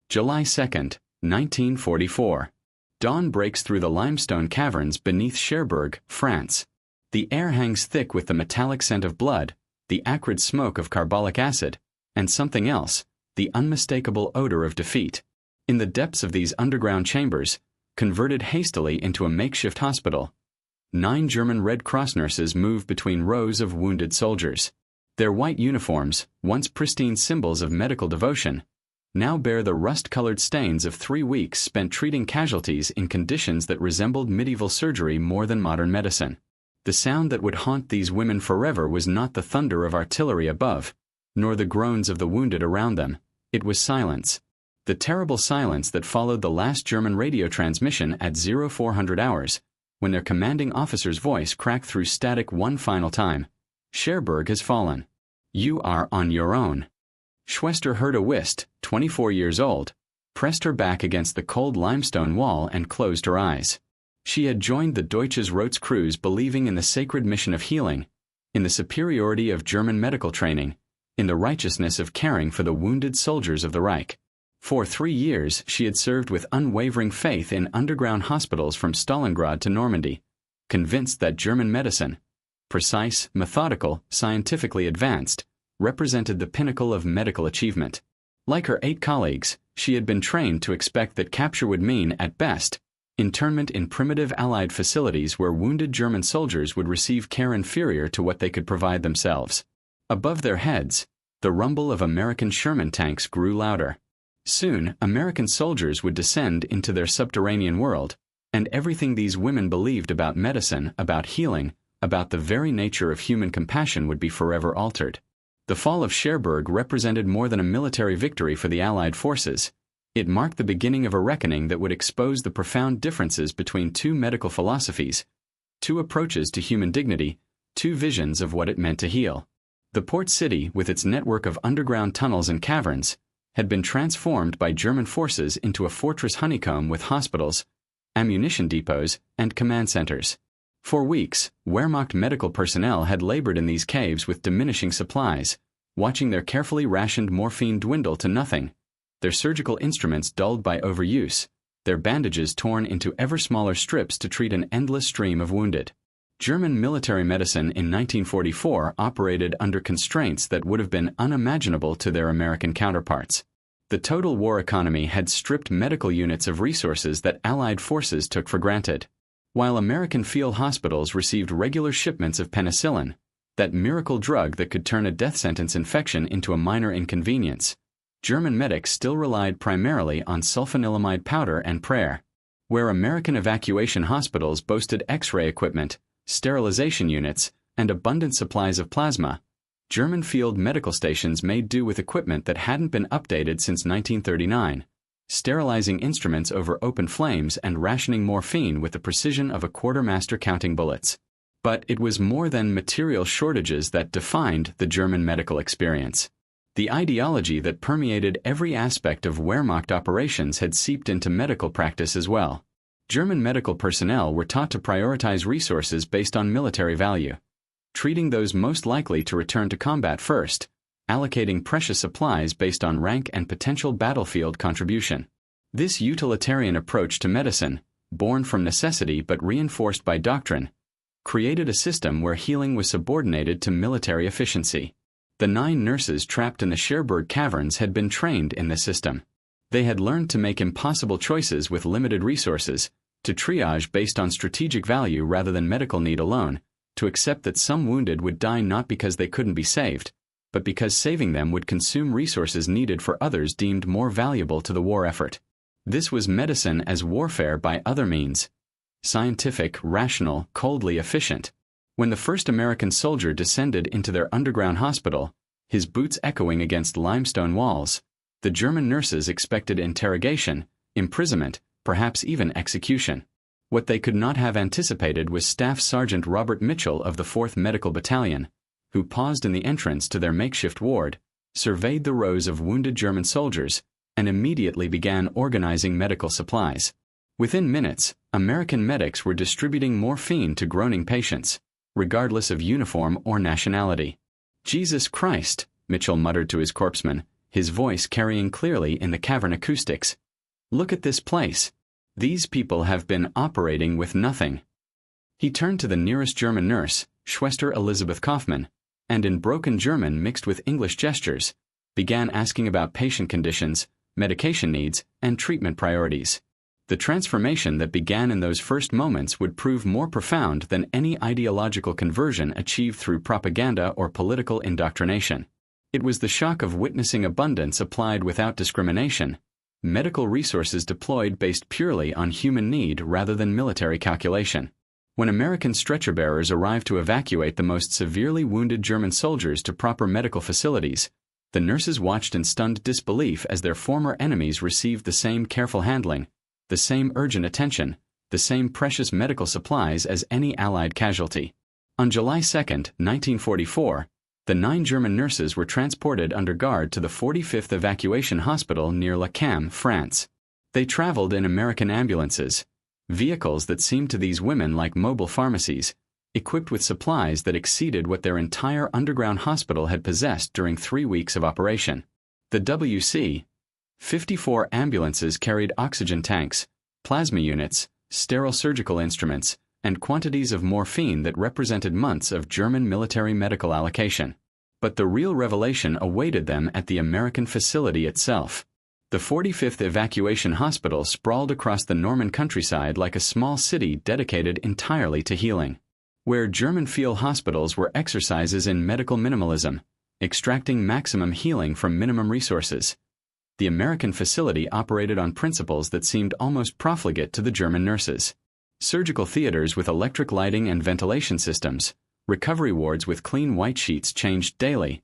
July 2, 1944. Dawn breaks through the limestone caverns beneath Cherbourg, France. The air hangs thick with the metallic scent of blood, the acrid smoke of carbolic acid, and something else, the unmistakable odor of defeat. In the depths of these underground chambers, converted hastily into a makeshift hospital, 9 German Red Cross nurses move between rows of wounded soldiers. Their white uniforms, once pristine symbols of medical devotion, now bear the rust-colored stains of 3 weeks spent treating casualties in conditions that resembled medieval surgery more than modern medicine. The sound that would haunt these women forever was not the thunder of artillery above, nor the groans of the wounded around them. It was silence. The terrible silence that followed the last German radio transmission at 0400 hours, when their commanding officer's voice cracked through static one final time. Cherbourg has fallen. You are on your own. Schwester Herta Wist, 24 years old, pressed her back against the cold limestone wall and closed her eyes. She had joined the Deutsches Rotes Kreuz believing in the sacred mission of healing, in the superiority of German medical training, in the righteousness of caring for the wounded soldiers of the Reich. For 3 years she had served with unwavering faith in underground hospitals from Stalingrad to Normandy, convinced that German medicine, precise, methodical, scientifically advanced, represented the pinnacle of medical achievement. Like her 8 colleagues, she had been trained to expect that capture would mean, at best, internment in primitive Allied facilities where wounded German soldiers would receive care inferior to what they could provide themselves. Above their heads, the rumble of American Sherman tanks grew louder. Soon, American soldiers would descend into their subterranean world, and everything these women believed about medicine, about healing, about the very nature of human compassion would be forever altered. The fall of Cherbourg represented more than a military victory for the Allied forces. It marked the beginning of a reckoning that would expose the profound differences between 2 medical philosophies, 2 approaches to human dignity, 2 visions of what it meant to heal. The port city, with its network of underground tunnels and caverns, had been transformed by German forces into a fortress honeycomb with hospitals, ammunition depots, and command centers. For weeks, Wehrmacht medical personnel had labored in these caves with diminishing supplies, watching their carefully rationed morphine dwindle to nothing, their surgical instruments dulled by overuse, their bandages torn into ever smaller strips to treat an endless stream of wounded. German military medicine in 1944 operated under constraints that would have been unimaginable to their American counterparts. The total war economy had stripped medical units of resources that Allied forces took for granted. While American field hospitals received regular shipments of penicillin, that miracle drug that could turn a death sentence infection into a minor inconvenience, German medics still relied primarily on sulfanilamide powder and prayer. Where American evacuation hospitals boasted X-ray equipment, sterilization units, and abundant supplies of plasma, German field medical stations made do with equipment that hadn't been updated since 1939, sterilizing instruments over open flames and rationing morphine with the precision of a quartermaster counting bullets. But it was more than material shortages that defined the German medical experience. The ideology that permeated every aspect of Wehrmacht operations had seeped into medical practice as well. German medical personnel were taught to prioritize resources based on military value, treating those most likely to return to combat first, allocating precious supplies based on rank and potential battlefield contribution. This utilitarian approach to medicine, born from necessity but reinforced by doctrine, created a system where healing was subordinated to military efficiency. The 9 nurses trapped in the Cherbourg caverns had been trained in this system. They had learned to make impossible choices with limited resources, to triage based on strategic value rather than medical need alone, to accept that some wounded would die not because they couldn't be saved, but because saving them would consume resources needed for others deemed more valuable to the war effort. This was medicine as warfare by other means. Scientific, rational, coldly efficient. When the first American soldier descended into their underground hospital, his boots echoing against limestone walls, the German nurses expected interrogation, imprisonment, perhaps even execution. What they could not have anticipated was Staff Sergeant Robert Mitchell of the 4th Medical Battalion, who paused in the entrance to their makeshift ward, surveyed the rows of wounded German soldiers, and immediately began organizing medical supplies. Within minutes, American medics were distributing morphine to groaning patients, regardless of uniform or nationality. Jesus Christ, Mitchell muttered to his corpsman, his voice carrying clearly in the cavern acoustics. "Look at this place. These people have been operating with nothing." He turned to the nearest German nurse, Schwester Elisabeth Kaufmann, and in broken German mixed with English gestures, began asking about patient conditions, medication needs, and treatment priorities. The transformation that began in those first moments would prove more profound than any ideological conversion achieved through propaganda or political indoctrination. It was the shock of witnessing abundance applied without discrimination, medical resources deployed based purely on human need rather than military calculation. When American stretcher bearers arrived to evacuate the most severely wounded German soldiers to proper medical facilities, the nurses watched in stunned disbelief as their former enemies received the same careful handling, the same urgent attention, the same precious medical supplies as any Allied casualty. On July 2, 1944, the 9 German nurses were transported under guard to the 45th Evacuation Hospital near La Cam, France. They traveled in American ambulances, vehicles that seemed to these women like mobile pharmacies, equipped with supplies that exceeded what their entire underground hospital had possessed during 3 weeks of operation. The WC 54 ambulances carried oxygen tanks, plasma units, sterile surgical instruments, and quantities of morphine that represented months of German military medical allocation. But the real revelation awaited them at the American facility itself. The 45th Evacuation Hospital sprawled across the Norman countryside like a small city dedicated entirely to healing. Where German field hospitals were exercises in medical minimalism, extracting maximum healing from minimum resources, the American facility operated on principles that seemed almost profligate to the German nurses. Surgical theaters with electric lighting and ventilation systems, recovery wards with clean white sheets changed daily,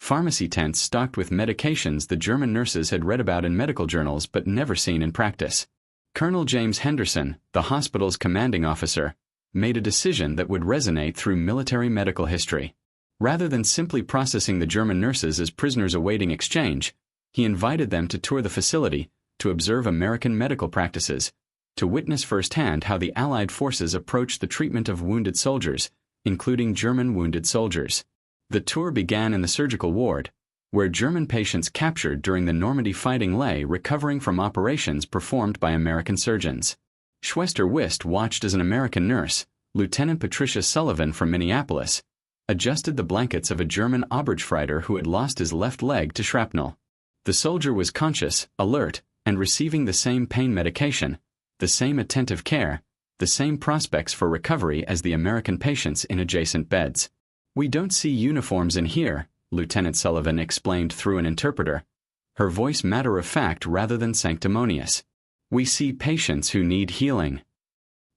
pharmacy tents stocked with medications the German nurses had read about in medical journals but never seen in practice. Colonel James Henderson, the hospital's commanding officer, made a decision that would resonate through military medical history. Rather than simply processing the German nurses as prisoners awaiting exchange, he invited them to tour the facility, to observe American medical practices, to witness firsthand how the Allied forces approached the treatment of wounded soldiers, including German wounded soldiers. The tour began in the surgical ward, where German patients captured during the Normandy fighting lay recovering from operations performed by American surgeons. Schwester Wist watched as an American nurse, Lieutenant Patricia Sullivan from Minneapolis, adjusted the blankets of a German Obergefreiter who had lost his left leg to shrapnel. The soldier was conscious, alert, and receiving the same pain medication, the same attentive care, the same prospects for recovery as the American patients in adjacent beds. "We don't see uniforms in here," Lieutenant Sullivan explained through an interpreter, her voice matter-of-fact rather than sanctimonious. "We see patients who need healing."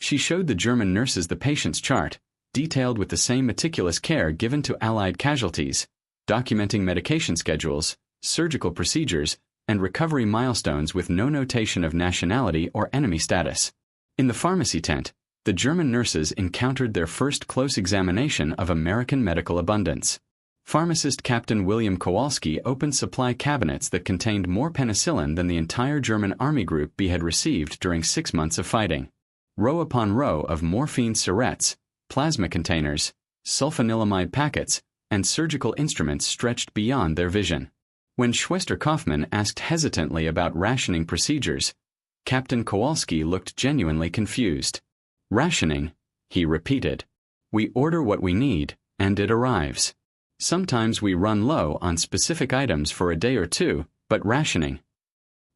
She showed the German nurses the patient's chart, detailed with the same meticulous care given to Allied casualties, documenting medication schedules, surgical procedures, and recovery milestones with no notation of nationality or enemy status. In the pharmacy tent, the German nurses encountered their first close examination of American medical abundance. Pharmacist Captain William Kowalski opened supply cabinets that contained more penicillin than the entire German Army Group B had received during 6 months of fighting. Row upon row of morphine syrettes, plasma containers, sulfanilamide packets, and surgical instruments stretched beyond their vision. When Schwester Kaufmann asked hesitantly about rationing procedures, Captain Kowalski looked genuinely confused. "Rationing," he repeated. "We order what we need, and it arrives. Sometimes we run low on specific items for a day or two, but rationing."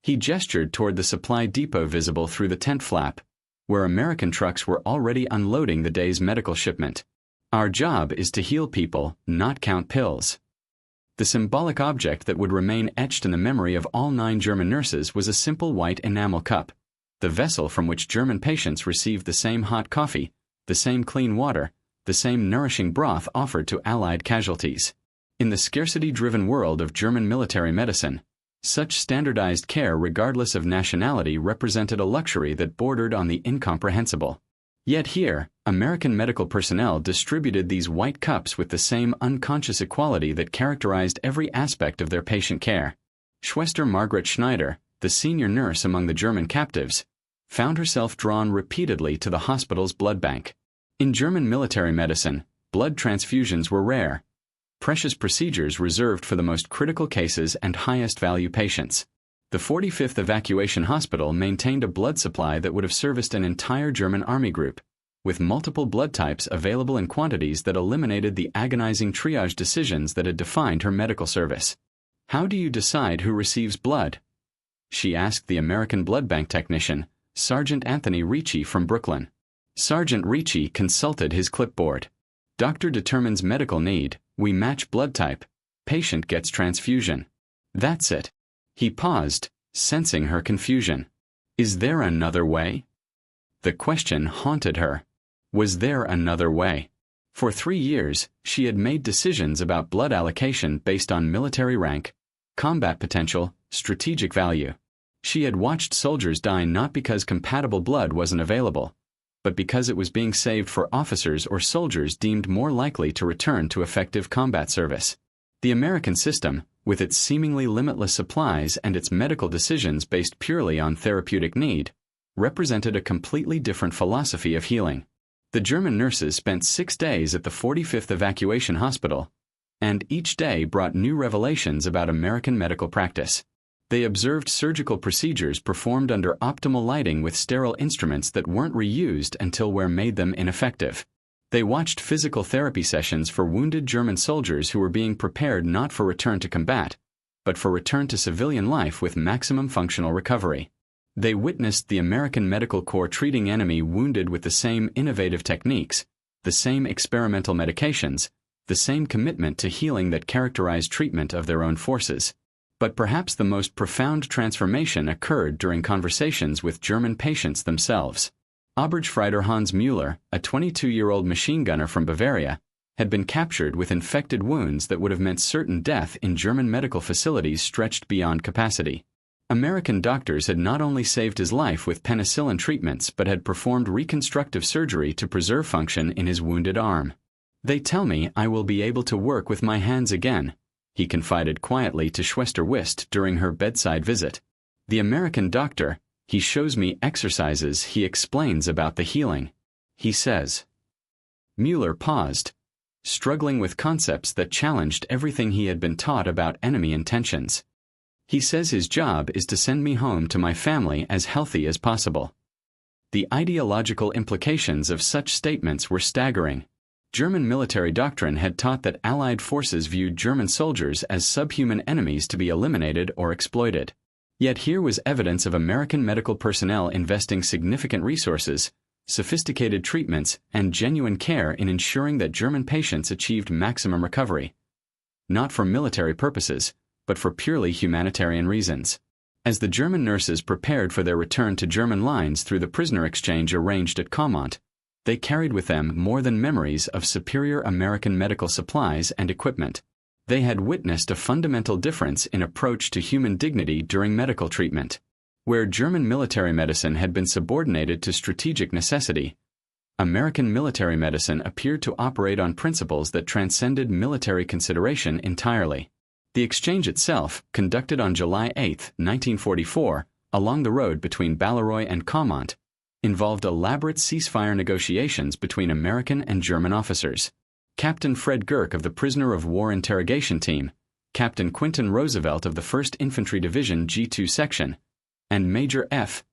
He gestured toward the supply depot visible through the tent flap, where American trucks were already unloading the day's medical shipment. "Our job is to heal people, not count pills." The symbolic object that would remain etched in the memory of all 9 German nurses was a simple white enamel cup, the vessel from which German patients received the same hot coffee, the same clean water, the same nourishing broth offered to Allied casualties. In the scarcity-driven world of German military medicine, such standardized care regardless of nationality represented a luxury that bordered on the incomprehensible. Yet here, American medical personnel distributed these white cups with the same unconscious equality that characterized every aspect of their patient care. Schwester Margaret Schneider, the senior nurse among the German captives, found herself drawn repeatedly to the hospital's blood bank. In German military medicine, blood transfusions were rare. precious procedures reserved for the most critical cases and highest value patients. The 45th Evacuation Hospital maintained a blood supply that would have serviced an entire German army group, with multiple blood types available in quantities that eliminated the agonizing triage decisions that had defined her medical service. "How do you decide who receives blood?" she asked the American blood bank technician, Sergeant Anthony Ricci from Brooklyn. Sergeant Ricci consulted his clipboard. "Doctor determines medical need, we match blood type, patient gets transfusion. That's it." He paused, sensing her confusion. Is there another way? The question haunted her. Was there another way? For 3 years, she had made decisions about blood allocation based on military rank, combat potential, strategic value. She had watched soldiers die not because compatible blood wasn't available, but because it was being saved for officers or soldiers deemed more likely to return to effective combat service. The American system, with its seemingly limitless supplies and its medical decisions based purely on therapeutic need, represented a completely different philosophy of healing. The German nurses spent 6 days at the 45th Evacuation Hospital, and each day brought new revelations about American medical practice. They observed surgical procedures performed under optimal lighting with sterile instruments that weren't reused until wear made them ineffective. They watched physical therapy sessions for wounded German soldiers who were being prepared not for return to combat, but for return to civilian life with maximum functional recovery. They witnessed the American Medical Corps treating enemy wounded with the same innovative techniques, the same experimental medications, the same commitment to healing that characterized treatment of their own forces. But perhaps the most profound transformation occurred during conversations with German patients themselves. Oberstfreiter Hans Müller, a 22-year-old machine gunner from Bavaria, had been captured with infected wounds that would have meant certain death in German medical facilities stretched beyond capacity. American doctors had not only saved his life with penicillin treatments but had performed reconstructive surgery to preserve function in his wounded arm. "They tell me I will be able to work with my hands again," he confided quietly to Schwester Wist during her bedside visit. "The American doctor, he shows me exercises he explains about the healing. He says." Müller paused, struggling with concepts that challenged everything he had been taught about enemy intentions. "He says his job is to send me home to my family as healthy as possible." The ideological implications of such statements were staggering. German military doctrine had taught that Allied forces viewed German soldiers as subhuman enemies to be eliminated or exploited. Yet here was evidence of American medical personnel investing significant resources, sophisticated treatments, and genuine care in ensuring that German patients achieved maximum recovery. Not for military purposes, but for purely humanitarian reasons. As the German nurses prepared for their return to German lines through the prisoner exchange arranged at Caumont, they carried with them more than memories of superior American medical supplies and equipment. They had witnessed a fundamental difference in approach to human dignity during medical treatment. Where German military medicine had been subordinated to strategic necessity, American military medicine appeared to operate on principles that transcended military consideration entirely. The exchange itself, conducted on July 8, 1944, along the road between Balleroy and Caumont, involved elaborate ceasefire negotiations between American and German officers. Captain Fred Girk of the Prisoner of War Interrogation Team, Captain Quinton Roosevelt of the 1st Infantry Division G2 Section, and Major F.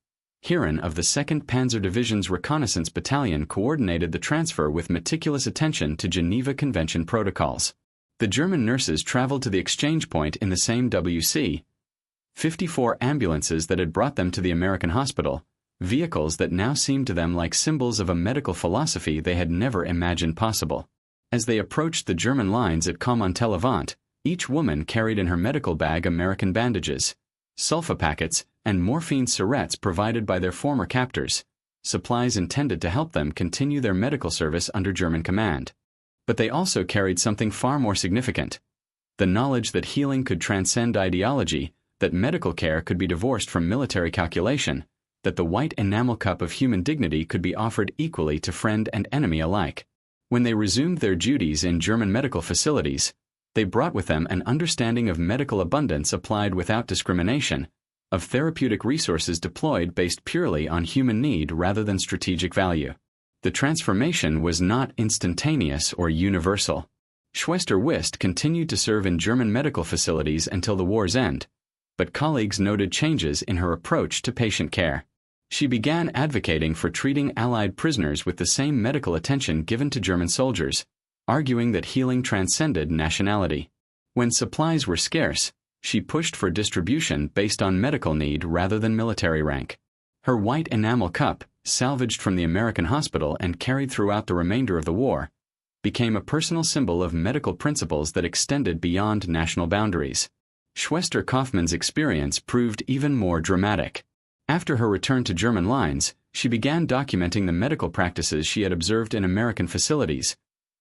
Heron of the 2nd Panzer Division's Reconnaissance Battalion coordinated the transfer with meticulous attention to Geneva Convention protocols. The German nurses traveled to the exchange point in the same WC-54 ambulances that had brought them to the American hospital, vehicles that now seemed to them like symbols of a medical philosophy they had never imagined possible. As they approached the German lines at Caumont-Levant, each woman carried in her medical bag American bandages, sulfa packets, and morphine syrettes provided by their former captors, supplies intended to help them continue their medical service under German command. But they also carried something far more significant: the knowledge that healing could transcend ideology, that medical care could be divorced from military calculation, that the white enamel cup of human dignity could be offered equally to friend and enemy alike. When they resumed their duties in German medical facilities, they brought with them an understanding of medical abundance applied without discrimination, of therapeutic resources deployed based purely on human need rather than strategic value. The transformation was not instantaneous or universal. Schwester Wist continued to serve in German medical facilities until the war's end, but colleagues noted changes in her approach to patient care. She began advocating for treating Allied prisoners with the same medical attention given to German soldiers, arguing that healing transcended nationality. When supplies were scarce, she pushed for distribution based on medical need rather than military rank. Her white enamel cup, salvaged from the American hospital and carried throughout the remainder of the war, became a personal symbol of medical principles that extended beyond national boundaries. Schwester Kaufmann's experience proved even more dramatic. After her return to German lines, she began documenting the medical practices she had observed in American facilities,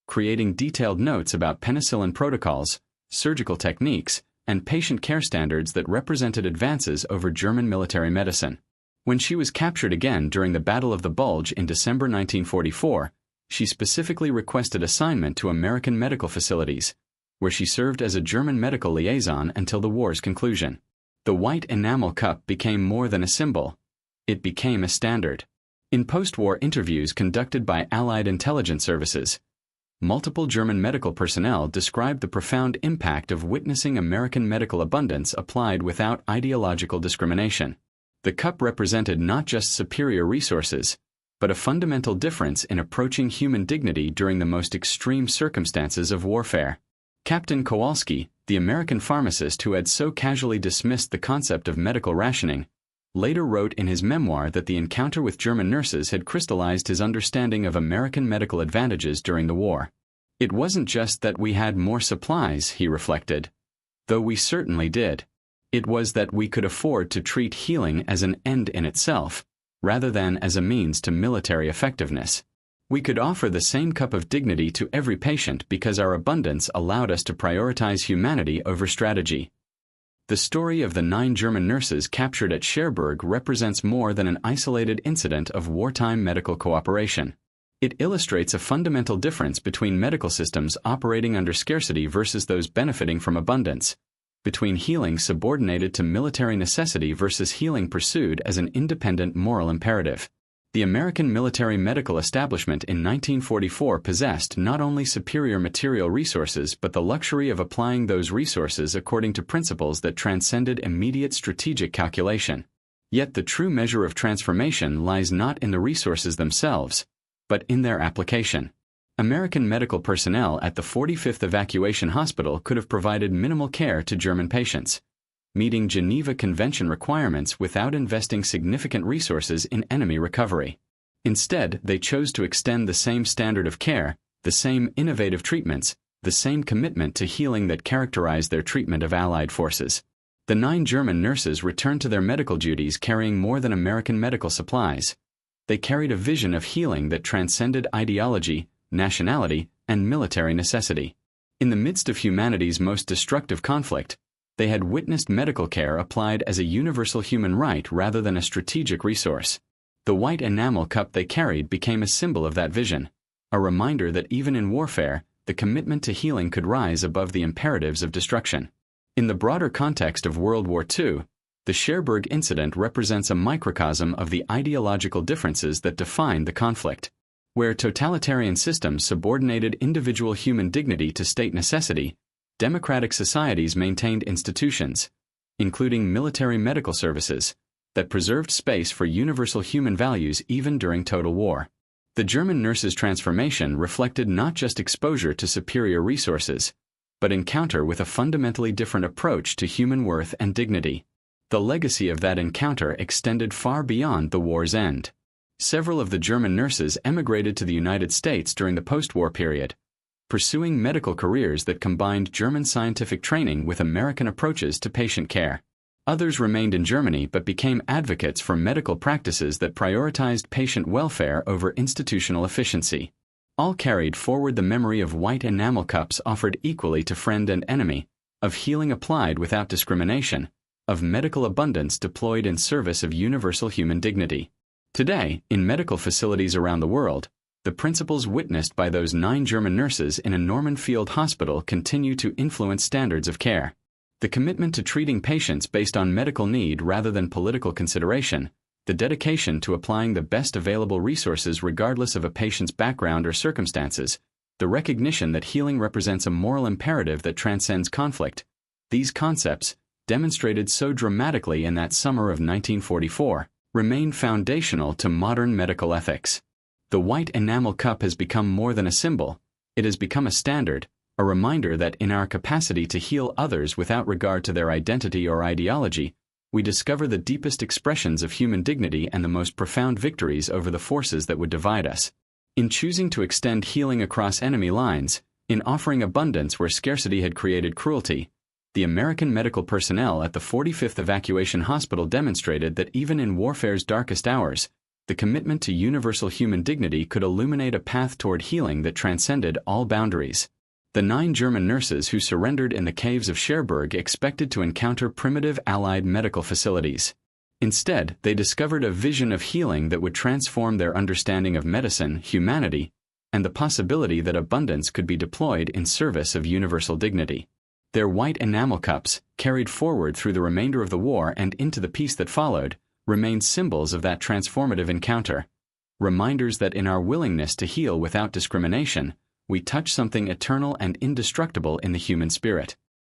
creating detailed notes about penicillin protocols, surgical techniques, and patient care standards that represented advances over German military medicine. When she was captured again during the Battle of the Bulge in December 1944, she specifically requested assignment to American medical facilities, where she served as a German medical liaison until the war's conclusion. The white enamel cup became more than a symbol. It became a standard. In post-war interviews conducted by Allied intelligence services, multiple German medical personnel described the profound impact of witnessing American medical abundance applied without ideological discrimination. The cup represented not just superior resources, but a fundamental difference in approaching human dignity during the most extreme circumstances of warfare. Captain Kowalski, the American pharmacist who had so casually dismissed the concept of medical rationing, later wrote in his memoir that the encounter with German nurses had crystallized his understanding of American medical advantages during the war. It wasn't just that we had more supplies, he reflected, though we certainly did. It was that we could afford to treat healing as an end in itself, rather than as a means to military effectiveness. We could offer the same cup of dignity to every patient because our abundance allowed us to prioritize humanity over strategy. The story of the 9 German nurses captured at Cherbourg represents more than an isolated incident of wartime medical cooperation. It illustrates a fundamental difference between medical systems operating under scarcity versus those benefiting from abundance, between healing subordinated to military necessity versus healing pursued as an independent moral imperative. The American military medical establishment in 1944 possessed not only superior material resources but the luxury of applying those resources according to principles that transcended immediate strategic calculation. Yet the true measure of transformation lies not in the resources themselves, but in their application. American medical personnel at the 45th Evacuation Hospital could have provided minimal care to German patients, meeting Geneva Convention requirements without investing significant resources in enemy recovery. Instead, they chose to extend the same standard of care, the same innovative treatments, the same commitment to healing that characterized their treatment of Allied forces. The 9 German nurses returned to their medical duties carrying more than American medical supplies. They carried a vision of healing that transcended ideology, nationality, and military necessity. In the midst of humanity's most destructive conflict, they had witnessed medical care applied as a universal human right rather than a strategic resource. The white enamel cup they carried became a symbol of that vision, a reminder that even in warfare, the commitment to healing could rise above the imperatives of destruction. In the broader context of World War II, the Cherbourg incident represents a microcosm of the ideological differences that defined the conflict. Where totalitarian systems subordinated individual human dignity to state necessity, democratic societies maintained institutions, including military medical services, that preserved space for universal human values even during total war. The German nurses' transformation reflected not just exposure to superior resources, but encounter with a fundamentally different approach to human worth and dignity. The legacy of that encounter extended far beyond the war's end. Several of the German nurses emigrated to the United States during the post-war period, pursuing medical careers that combined German scientific training with American approaches to patient care. Others remained in Germany but became advocates for medical practices that prioritized patient welfare over institutional efficiency. All carried forward the memory of white enamel cups offered equally to friend and enemy, of healing applied without discrimination, of medical abundance deployed in service of universal human dignity. Today, in medical facilities around the world, the principles witnessed by those 9 German nurses in a Norman field hospital continue to influence standards of care. The commitment to treating patients based on medical need rather than political consideration, the dedication to applying the best available resources regardless of a patient's background or circumstances, the recognition that healing represents a moral imperative that transcends conflict. These concepts, demonstrated so dramatically in that summer of 1944, remain foundational to modern medical ethics. The white enamel cup has become more than a symbol. It has become a standard, a reminder that in our capacity to heal others without regard to their identity or ideology, we discover the deepest expressions of human dignity and the most profound victories over the forces that would divide us. In choosing to extend healing across enemy lines, in offering abundance where scarcity had created cruelty, the American medical personnel at the 45th Evacuation Hospital demonstrated that even in warfare's darkest hours, the commitment to universal human dignity could illuminate a path toward healing that transcended all boundaries. The 9 German nurses who surrendered in the caves of Cherbourg expected to encounter primitive Allied medical facilities. Instead, they discovered a vision of healing that would transform their understanding of medicine, humanity, and the possibility that abundance could be deployed in service of universal dignity. Their white enamel cups, carried forward through the remainder of the war and into the peace that followed, remained symbols of that transformative encounter. Reminders that in our willingness to heal without discrimination, we touch something eternal and indestructible in the human spirit.